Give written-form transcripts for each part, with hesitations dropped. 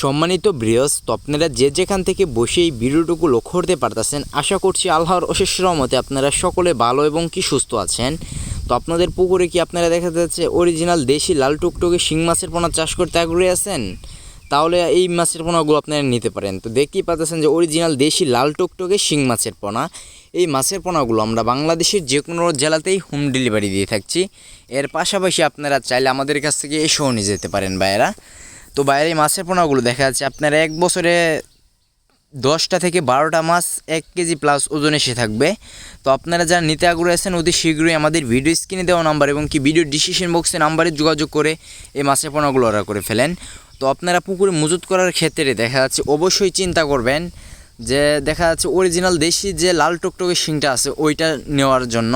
সম্মানিত ভিউয়ার্স, তো আপনারা যে যেখান থেকে বসে এই ভিডিওটুকু লক্ষ্য করতে পারতেছেন, আশা করছি আল্লাহর অশেষ রহমতে আপনারা সকলে ভালো এবং কি সুস্থ আছেন। তো আপনাদের পুকুরে কি আপনারা দেখা যাচ্ছে অরিজিনাল দেশি লাল টুকটুকে শিং মাছের পোনা চাষ করতে আগ্রহী আছেন? তাহলে এই মাছের পোনাগুলো আপনারা নিতে পারেন। তো দেখতেই পাচ্ছেন যে অরিজিনাল দেশি লাল টুকটুকে শিং মাছের পোনা। এই মাছের পোনাগুলো আমরা বাংলাদেশের যে কোনো জেলাতেই হোম ডেলিভারি দিয়ে থাকছি। এর পাশাপাশি আপনারা চাইলে আমাদের কাছ থেকে এসেও নিয়ে যেতে পারেন ভাইয়েরা। তো বাইরে মাছের পোনাগুলো দেখা যাচ্ছে আপনার এক বছরে 10টা থেকে 12টা মাছ 1 কেজি প্লাস ওজন এসে থাকবে। তো আপনারা যারা নিতে আগ্রহী আছেন অতি শীঘ্রই আমাদের ভিডিও স্ক্রিনে দেওয়া নাম্বার এবং কি ভিডিও ডিসক্রিপশন বক্সে নাম্বারে যোগাযোগ করে এই মাছের পোনাগুলো অর্ডার করে ফেলেন। তো আপনারা পুকুরে মজুত করার ক্ষেত্রে দেখা যাচ্ছে অবশ্যই চিন্তা করবেন যে দেখা যাচ্ছে অরিজিনাল দেশি যে লাল টকটকে শিংটা আছে ওইটা নেওয়ার জন্য,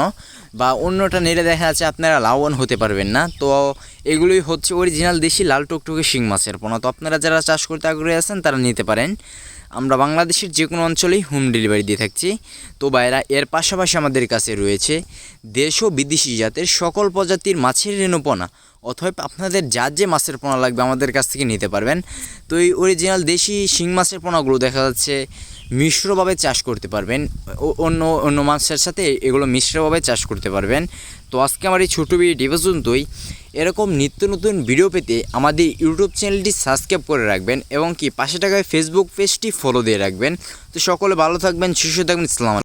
বা অন্যটা নিলে দেখা যাচ্ছে আপনারা লাভবান হতে পারবেন না। তো এগুলোই হচ্ছে অরিজিনাল দেশি লাল টকটকে শিং মাছের পোনা। তো আপনারা যারা চাষ করতে আগ্রহী আছেন তারা নিতে পারেন। আমরা বাংলাদেশের যে কোনো অঞ্চলেই হোম ডেলিভারি দিয়ে থাকছি। তো বাইরা এর পাশাপাশি আমাদের কাছে রয়েছে দেশ ও বিদেশি জাতের সকল প্রজাতির মাছের রেণুপোনা, অথবা আপনাদের যার যে মাছের পোনা লাগবে আমাদের কাছ থেকে নিতে পারবেন। তো এই অরিজিনাল দেশি শিং মাছের পোনাগুলো দেখা যাচ্ছে মিশ্রভাবে চাষ করতে পারবেন, অন্য অন্য মাছের সাথে এগুলো মিশ্রভাবে চাষ করতে পারবেন। তো আজকে আমার এই ছোটো ভিডিওটি পর্যন্তই। এরকম নিত্য নতুন ভিডিও পেতে আমাদের ইউটিউব চ্যানেলটি সাবস্ক্রাইব করে রাখবেন এবং কি পাশে থাকা ফেসবুক পেজটি ফলো দিয়ে রাখবেন। তো সকলে ভালো থাকবেন, সুস্থ থাকবেন। ইসলাম।